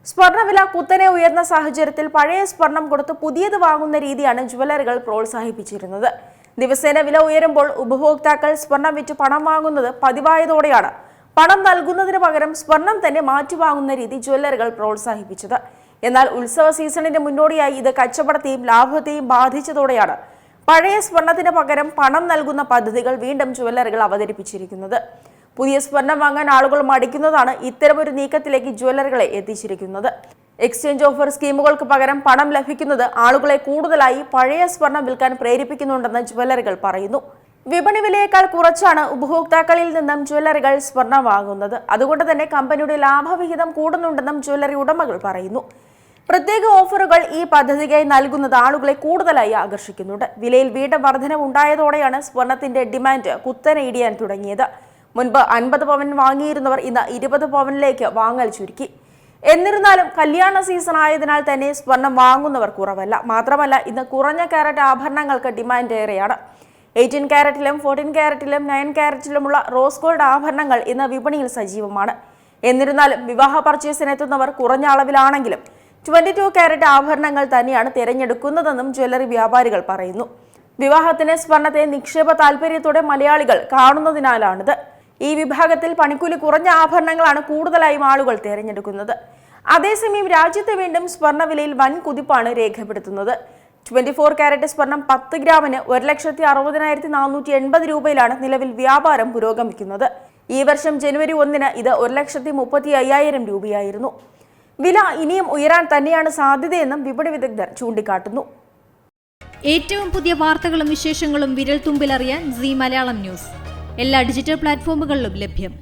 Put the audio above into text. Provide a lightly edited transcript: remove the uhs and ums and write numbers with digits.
സ്വർണ്ണവില കുത്തനെ ഉയർന്ന സാഹചര്യത്തിൽ പഴയ സ്വർണം കൊടുത്ത് പുതിയത് വാങ്ങുന്ന രീതിയാണ് ജുവലറികൾ പ്രോത്സാഹിപ്പിച്ചിരുന്നത്. ദിവസേന വില ഉയരുമ്പോൾ ഉപഭോക്താക്കൾ സ്വർണം വിറ്റ് പണം വാങ്ങുന്നത് പതിവായതോടെയാണ് പണം നൽകുന്നതിന് പകരം സ്വർണം തന്നെ മാറ്റിവാങ്ങുന്ന രീതി ജുവലറികൾ പ്രോത്സാഹിപ്പിച്ചത്. എന്നാൽ ഉത്സവ സീസണിന് മുന്നോടിയായി ഇത് കച്ചവടത്തെയും ലാഭത്തെയും ബാധിച്ചതോടെയാണ് പഴയ സ്വർണത്തിന് പകരം പണം നൽകുന്ന പദ്ധതികൾ വീണ്ടും ജുവലറികൾ അവതരിപ്പിച്ചിരിക്കുന്നത്. പുതിയ സ്വർണം വാങ്ങാൻ ആളുകൾ മടിക്കുന്നതാണ് ഇത്തരമൊരു നീക്കത്തിലേക്ക് ജുവലറികളെ എത്തിച്ചിരിക്കുന്നത്. എക്സ്ചേഞ്ച് ഓഫർ സ്കീമുകൾക്ക് പകരം പണം ലഭിക്കുന്നത് ആളുകളെ കൂടുതലായി പഴയ സ്വർണം വിൽക്കാൻ പ്രേരിപ്പിക്കുന്നുണ്ടെന്ന് ജുവലറികൾ പറയുന്നു. വിപണി വിലയേക്കാൾ കുറച്ചാണ് ഉപഭോക്താക്കളിൽ നിന്നും ജുവലറികൾ സ്വർണം വാങ്ങുന്നത്. അതുകൊണ്ട് തന്നെ കമ്പനിയുടെ ലാഭവിഹിതം കൂടുന്നുണ്ടെന്നും ജുവലറി ഉടമകൾ പറയുന്നു. പ്രത്യേക ഓഫറുകൾ ഈ പദ്ധതിക്കായി നൽകുന്നത് ആളുകളെ കൂടുതലായി ആകർഷിക്കുന്നുണ്ട്. വിലയിൽ വീണ്ടും വർധനവ് ഉണ്ടായതോടെയാണ് സ്വർണത്തിന്റെ ഡിമാൻഡ് കുത്തനെ ഇടിയാൻ തുടങ്ങിയത്. മുൻപ് 50 പവൻ വാങ്ങിയിരുന്നവർ ഇന്ന് 20 പവനിലേക്ക് വാങ്ങൽ ചുരുക്കി. എന്നിരുന്നാലും കല്യാണ സീസൺ ആയതിനാൽ തന്നെ സ്വർണം വാങ്ങുന്നവർ കുറവല്ല. മാത്രമല്ല, ഇന്ന് കുറഞ്ഞ കാരറ്റ് ആഭരണങ്ങൾക്ക് ഡിമാൻഡ് ഏറെയാണ്. 18 കാരറ്റിലും 14 കാരറ്റിലും 9 കാരറ്റിലുമുള്ള റോസ് ഗോൾഡ് ആഭരണങ്ങൾ ഇന്ന് വിപണിയിൽ സജീവമാണ്. എന്നിരുന്നാലും വിവാഹ പർച്ചേസിനെത്തുന്നവർ കുറഞ്ഞ അളവിലാണെങ്കിലും 22 കാരറ്റ് ആഭരണങ്ങൾ തന്നെയാണ് തിരഞ്ഞെടുക്കുന്നതെന്നും ജ്വല്ലറി വ്യാപാരികൾ പറയുന്നു. വിവാഹത്തിന് സ്വർണത്തെ നിക്ഷേപ താൽപര്യത്തോടെ മലയാളികൾ കാണുന്നതിനാലാണിത്. ഈ വിഭാഗത്തിൽ പണിക്കൂലി കുറഞ്ഞ ആഭരണങ്ങളാണ് കൂടുതലായും ആളുകൾ തിരഞ്ഞെടുക്കുന്നത്. അതേസമയം രാജ്യത്ത് വീണ്ടും സ്വർണ്ണവിലയിൽ വൻ കുതിപ്പാണ് രേഖപ്പെടുത്തുന്നത്. 24 കാരറ്റ് സ്വർണം 10 ഗ്രാമിന് 1,60,480 രൂപയിലാണ് നിലവിൽ വ്യാപാരം പുരോഗമിക്കുന്നത്. ഈ വർഷം ജനുവരി 1-ന് ഇത് 1,35,000 രൂപയായിരുന്നു. വില ഇനിയും ഉയരാൻ തന്നെയാണ് സാധ്യതയെന്നും വിപണി വിദഗ്ധർ ചൂണ്ടിക്കാട്ടുന്നു. ഏറ്റവും പുതിയ വാർത്തകളും വിശേഷങ്ങളും വിരൽ തുമ്പിലറിയാൻ സീ മലയാളം ന്യൂസ് എല്ലാ ഡിജിറ്റൽ പ്ലാറ്റ്ഫോമുകളിലും ലഭ്യം.